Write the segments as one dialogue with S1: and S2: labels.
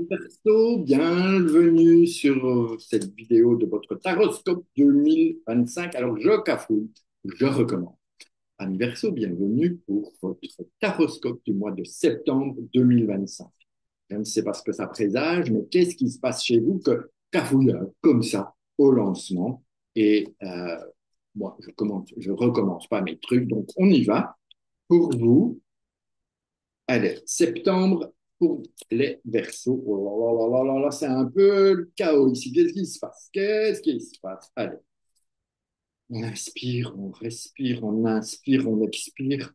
S1: Perso, bienvenue sur cette vidéo de votre Taroscope 2025. Alors, je cafouille, je recommence. Ami Verseau, bienvenue pour votre Taroscope du mois de septembre 2025. Je ne sais pas ce que ça présage, mais qu'est-ce qui se passe chez vous que cafouille comme ça au lancement? Et moi, je recommence pas mes trucs, donc on y va. Pour vous, allez, septembre pour les Verseaux. Oh là là là là là, c'est un peu le chaos ici. Qu'est-ce qui se passe? Qu'est-ce qui se passe? Allez, on inspire, on respire, on inspire, on expire.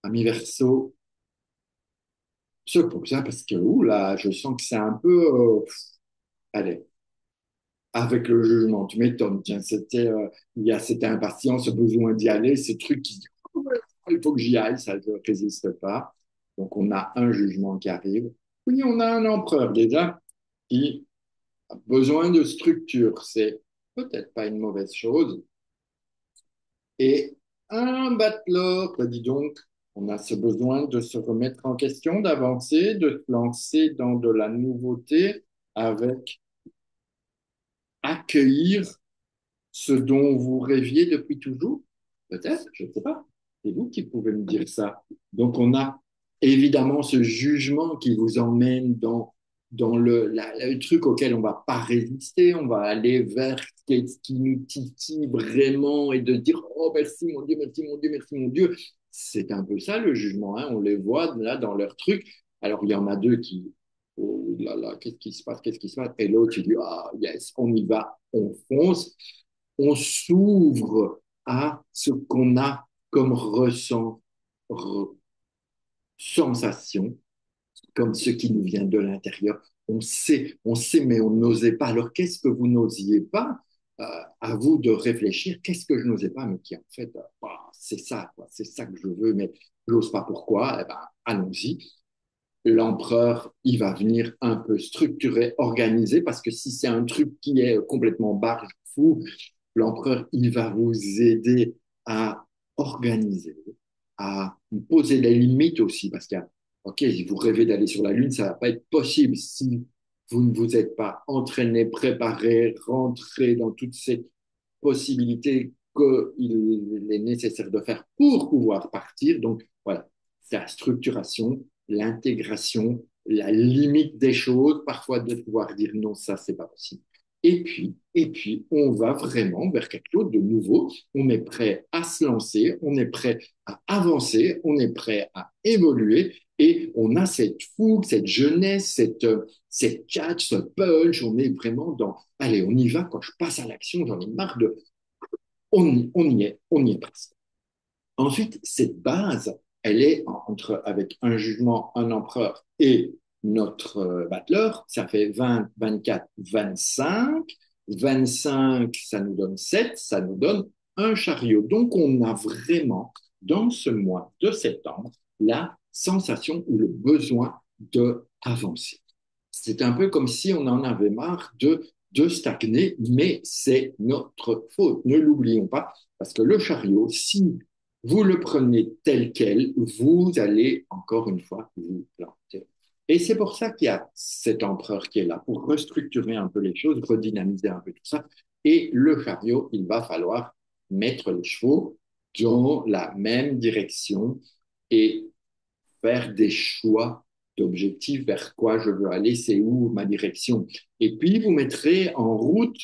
S1: Ami Verseau, se pose, hein, parce que là, je sens que c'est un peu. Allez, avec le jugement, tu m'étonnes. Tiens, il y a cette impatience, ce besoin d'y aller, ces trucs qui disent ouais, il faut que j'y aille, ça ne résiste pas. Donc, on a un jugement qui arrive. Oui, on a un empereur déjà qui a besoin de structure. C'est peut-être pas une mauvaise chose. Et un bachelor, bah, dis donc, on a ce besoin de se remettre en question, d'avancer, de se lancer dans de la nouveauté avec accueillir ce dont vous rêviez depuis toujours. Peut-être, je ne sais pas. C'est vous qui pouvez me dire ça. Donc, on a évidemment ce jugement qui vous emmène dans le truc auquel on ne va pas résister. On va aller vers ce qui nous titille vraiment et de dire oh, merci mon Dieu, merci mon Dieu, merci mon Dieu. C'est un peu ça le jugement. Hein. On les voit là dans leur truc. Alors, il y en a deux qui oh là là, qu'est-ce qui se passe, qu'est-ce qui se passe? Et l'autre, il dit ah, yes, on y va, on fonce, on s'ouvre à ce qu'on a comme sensation, comme ce qui nous vient de l'intérieur. On sait, mais on n'osait pas. Alors, qu'est-ce que vous n'osiez pas? À vous de réfléchir, qu'est-ce que je n'osais pas, mais qui en fait, c'est ça, quoi, c'est ça que je veux, mais je n'ose pas pourquoi, eh ben, allons-y. L'empereur, il va venir un peu structurer, organiser, parce que si c'est un truc qui est complètement barge fou, l'empereur, il va vous aider à organiser, à poser les limites aussi, parce que, ok, si vous rêvez d'aller sur la Lune, ça va pas être possible si vous ne vous êtes pas entraîné, préparé, rentré dans toutes ces possibilités qu'il est nécessaire de faire pour pouvoir partir. Donc, voilà, c'est la structuration, l'intégration, la limite des choses, parfois de pouvoir dire non, ça, c'est pas possible. Et puis, on va vraiment vers quelque chose de nouveau. On est prêt à se lancer, on est prêt à avancer, on est prêt à évoluer et on a cette fougue, cette jeunesse, cette catch, ce punch. On est vraiment dans, allez, on y va, quand je passe à l'action, j'en ai marre de, on y est presque. Ensuite, cette base, elle est avec un jugement, un empereur et notre battleur, ça fait 20, 24, 25. 25, ça nous donne 7, ça nous donne un chariot. Donc, on a vraiment, dans ce mois de septembre, la sensation ou le besoin d'avancer. C'est un peu comme si on en avait marre de stagner, mais c'est notre faute. Ne l'oublions pas, parce que le chariot, si vous le prenez tel quel, vous allez encore une fois vous planter. Et c'est pour ça qu'il y a cet empereur qui est là, pour restructurer un peu les choses, redynamiser un peu tout ça. Et le chariot, il va falloir mettre les chevaux dans la même direction et faire des choix d'objectifs vers quoi je veux aller, c'est où ma direction. Et puis, vous mettrez en route,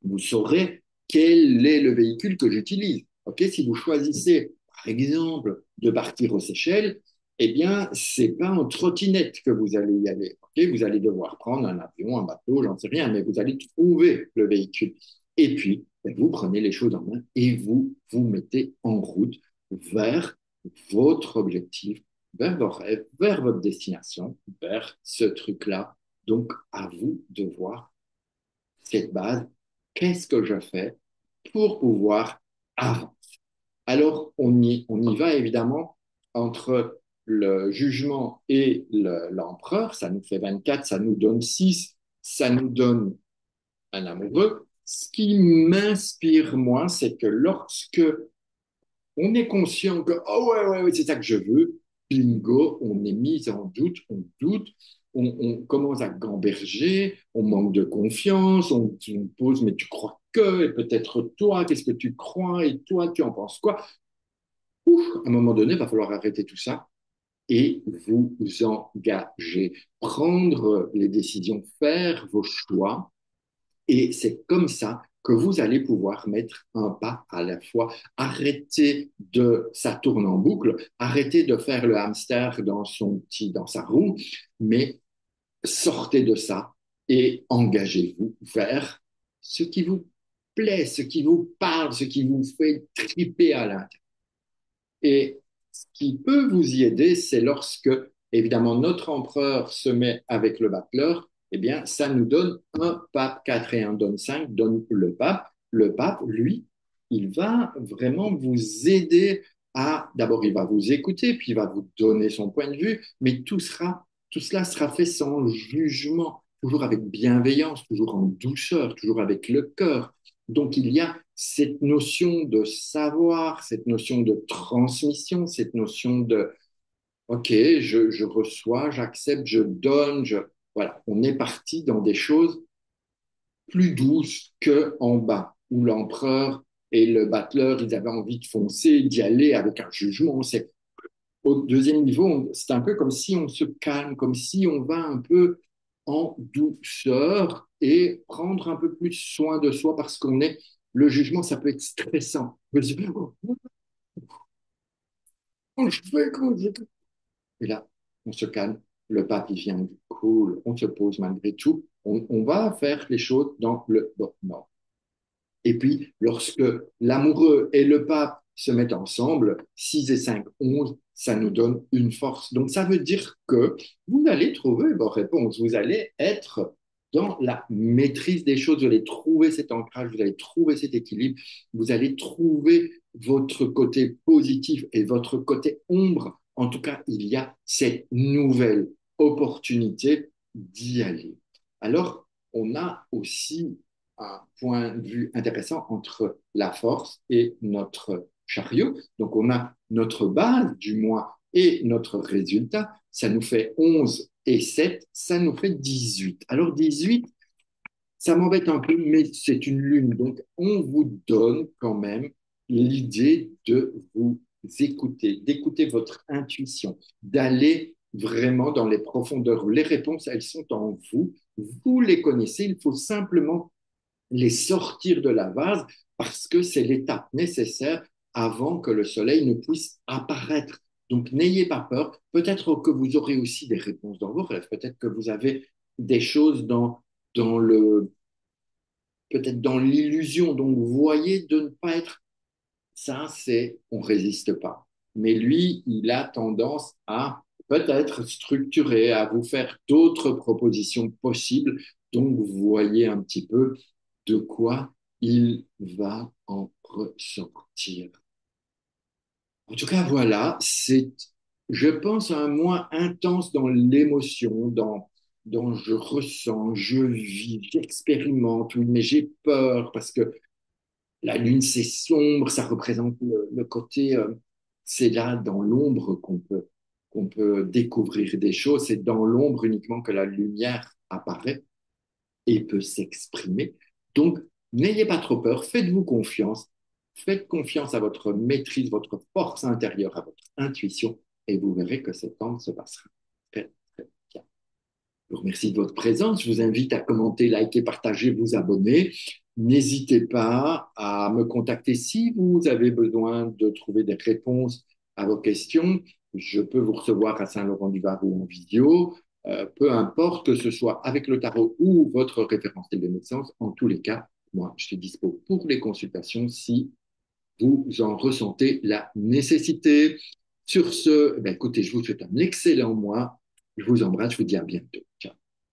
S1: vous saurez quel est le véhicule que j'utilise. Ok, si vous choisissez, par exemple, de partir aux Seychelles, eh bien, c'est pas en trottinette que vous allez y aller. Ok, vous allez devoir prendre un avion, un bateau, j'en sais rien, mais vous allez trouver le véhicule. Et puis, vous prenez les choses en main et vous mettez en route vers votre objectif, vers vos rêves, vers votre destination, vers ce truc-là. Donc, à vous de voir cette base, qu'est-ce que je fais pour pouvoir avancer. Alors, on y va évidemment entre le jugement et l'empereur, ça nous fait 24, ça nous donne 6, ça nous donne un amoureux. Ce qui m'inspire, moi, c'est que lorsque on est conscient que, oh ouais, ouais, ouais, c'est ça que je veux, bingo, on est mis en doute, on commence à gamberger, on manque de confiance, on pose, mais tu crois que, et peut-être toi, qu'est-ce que tu crois, et toi, tu en penses quoi? Ouf, à un moment donné, il va falloir arrêter tout ça et vous engager, prendre les décisions, faire vos choix. Et c'est comme ça que vous allez pouvoir mettre un pas à la fois. Arrêtez de, ça tourne en boucle, arrêtez de faire le hamster dans sa roue, mais sortez de ça et engagez-vous vers ce qui vous plaît, ce qui vous parle, ce qui vous fait triper à l'intérieur. Et ce qui peut vous y aider, c'est lorsque, évidemment, notre empereur se met avec le battleur, eh bien, ça nous donne un pape 4 et un donne 5, donne le pape. Le pape, lui, il va vraiment vous aider à, d'abord, il va vous écouter, puis il va vous donner son point de vue, mais tout cela sera fait sans jugement, toujours avec bienveillance, toujours en douceur, toujours avec le cœur. Donc, il y a cette notion de savoir, cette notion de transmission, cette notion de, OK, je reçois, j'accepte, je donne, voilà, on est parti dans des choses plus douces que en bas, où l'empereur et le battleur, ils avaient envie de foncer, d'y aller avec un jugement. C'est, au deuxième niveau, c'est un peu comme si on se calme, comme si on va un peu en douceur et prendre un peu plus soin de soi parce qu'on est, le jugement, ça peut être stressant. Comment je fais, comment je fais. Et là, on se calme, le pape, il vient, cool, on se pose malgré tout, on va faire les choses dans le bon ordre. Et puis, lorsque l'amoureux et le pape se mettent ensemble, 6 et 5, 11, ça nous donne une force. Donc, ça veut dire que vous allez trouver vos réponses. Vous allez être dans la maîtrise des choses. Vous allez trouver cet ancrage, vous allez trouver cet équilibre, vous allez trouver votre côté positif et votre côté ombre. En tout cas, il y a cette nouvelle opportunité d'y aller. Alors, on a aussi un point de vue intéressant entre la force et notre chariot. Donc, on a notre base du mois et notre résultat. Ça nous fait 11 et 7, ça nous fait 18. Alors, 18, ça m'embête un peu, mais c'est une lune. Donc, on vous donne quand même l'idée de vous écouter, d'écouter votre intuition, d'aller vraiment dans les profondeurs. Les réponses, elles sont en vous. Vous les connaissez. Il faut simplement les sortir de la vase parce que c'est l'étape nécessaire avant que le soleil ne puisse apparaître. Donc n'ayez pas peur. Peut-être que vous aurez aussi des réponses dans vos rêves. Peut-être que vous avez des choses dans le, peut-être dans l'illusion. Donc vous voyez de ne pas être. Ça, c'est on résiste pas. Mais lui, il a tendance à peut-être structurer, à vous faire d'autres propositions possibles. Donc vous voyez un petit peu de quoi il va en ressortir. En tout cas, voilà, c'est, je pense, un mois intense dans l'émotion, dans je ressens, je vis, j'expérimente, oui, mais j'ai peur parce que la lune, c'est sombre, ça représente le côté, c'est là dans l'ombre qu'on peut découvrir des choses, c'est dans l'ombre uniquement que la lumière apparaît et peut s'exprimer. Donc, n'ayez pas trop peur, faites confiance à votre maîtrise, votre force intérieure, à votre intuition, et vous verrez que cette temps se passera très, très bien. Je vous remercie de votre présence. Je vous invite à commenter, liker, partager, vous abonner. N'hésitez pas à me contacter si vous avez besoin de trouver des réponses à vos questions. Je peux vous recevoir à Saint-Laurent-du-Var ou en vidéo. Peu importe que ce soit avec le tarot ou votre référentiel de naissance, en tous les cas, moi, je suis dispo pour les consultations si vous en ressentez la nécessité. Sur ce, ben, écoutez, je vous souhaite un excellent mois. Je vous embrasse, je vous dis à bientôt.